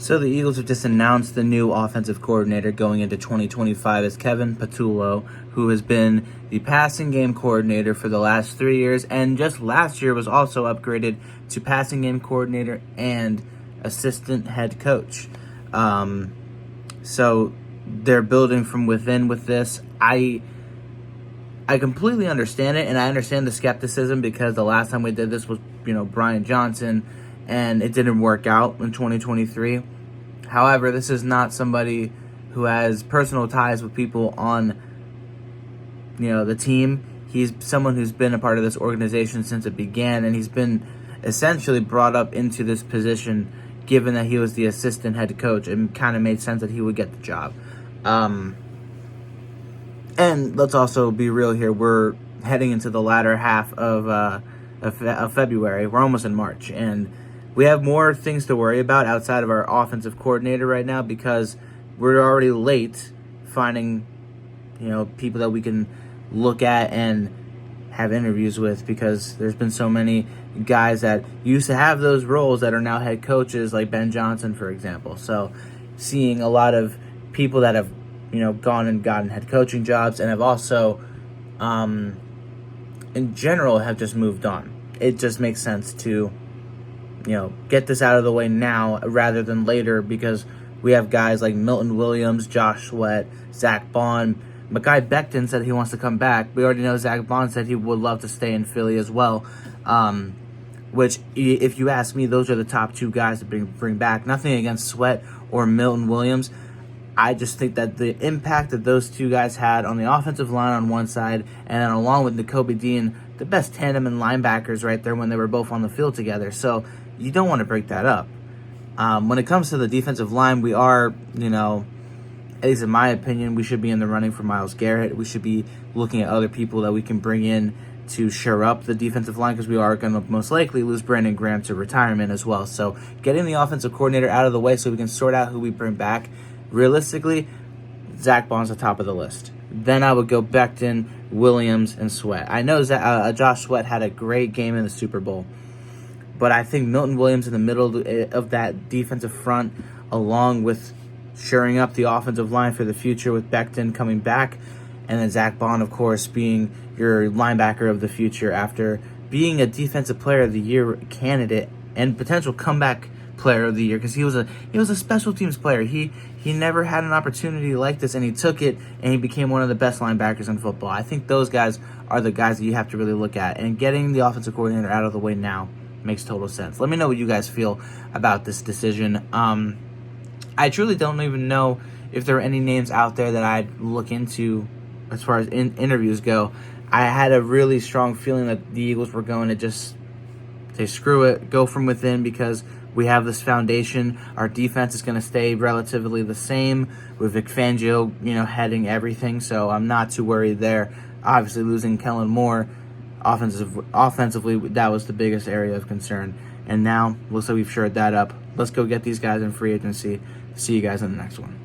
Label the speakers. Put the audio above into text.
Speaker 1: So the Eagles have just announced the new offensive coordinator going into 2025 as Kevin Patullo, who has been the passing game coordinator for the last 3 years, and just last year was also upgraded to passing game coordinator and assistant head coach. So they're building from within with this. I completely understand it, and I understand the skepticism because the last time we did this was, Brian Johnson, and it didn't work out in 2023. However, this is not somebody who has personal ties with people on, the team. He's someone who's been a part of this organization since it began, and he's been essentially brought up into this position given that he was the assistant head coach. It kind of made sense that he would get the job. And let's also be real here. We're heading into the latter half of February. We're almost in March, and we have more things to worry about outside of our offensive coordinator right now because we're already late finding, people that we can look at and have interviews with because there's been so many guys that used to have those roles that are now head coaches, like Ben Johnson, for example. So seeing a lot of people that have, gone and gotten head coaching jobs and have also, in general, have just moved on. It just makes sense to get this out of the way now rather than later because we have guys like Milton Williams, Josh Sweat, Zach Bond. Mekhi Becton said he wants to come back. We already know Zach Bond said he would love to stay in Philly as well, which, if you ask me, those are the top two guys to bring back. Nothing against Sweat or Milton Williams. I just think that the impact that those two guys had on the offensive line on one side, and then along with Nakobe Dean, the best tandem in linebackers right there when they were both on the field together. So you don't want to break that up. When it comes to the defensive line, we are, at least in my opinion, we should be in the running for Myles Garrett. We should be looking at other people that we can bring in to shore up the defensive line because we are going to most likely lose Brandon Graham to retirement as well. So getting the offensive coordinator out of the way so we can sort out who we bring back, realistically, Zach Bond's the top of the list. Then I would go Becton, Williams, and Sweat. I know that Josh Sweat had a great game in the Super Bowl, but I think Milton Williams in the middle of that defensive front, along with shoring up the offensive line for the future with Becton coming back, and then Zach Bond, of course, being your linebacker of the future after being a Defensive Player of the Year candidate and potential comeback Player of the Year because he was a special teams player. He never had an opportunity like this, and he took it, and he became one of the best linebackers in football. I think those guys are the guys that you have to really look at, and getting the offensive coordinator out of the way now makes total sense. Let me know what you guys feel about this decision. I truly don't even know if there are any names out there that I'd look into as far as interviews go. I had a really strong feeling that the Eagles were going to just say, screw it, go from within because we have this foundation. Our defense is going to stay relatively the same with Vic Fangio, heading everything. So I'm not too worried there. Obviously, losing Kellen Moore offensively, that was the biggest area of concern. And now, looks like we've shored that up. Let's go get these guys in free agency. See you guys in the next one.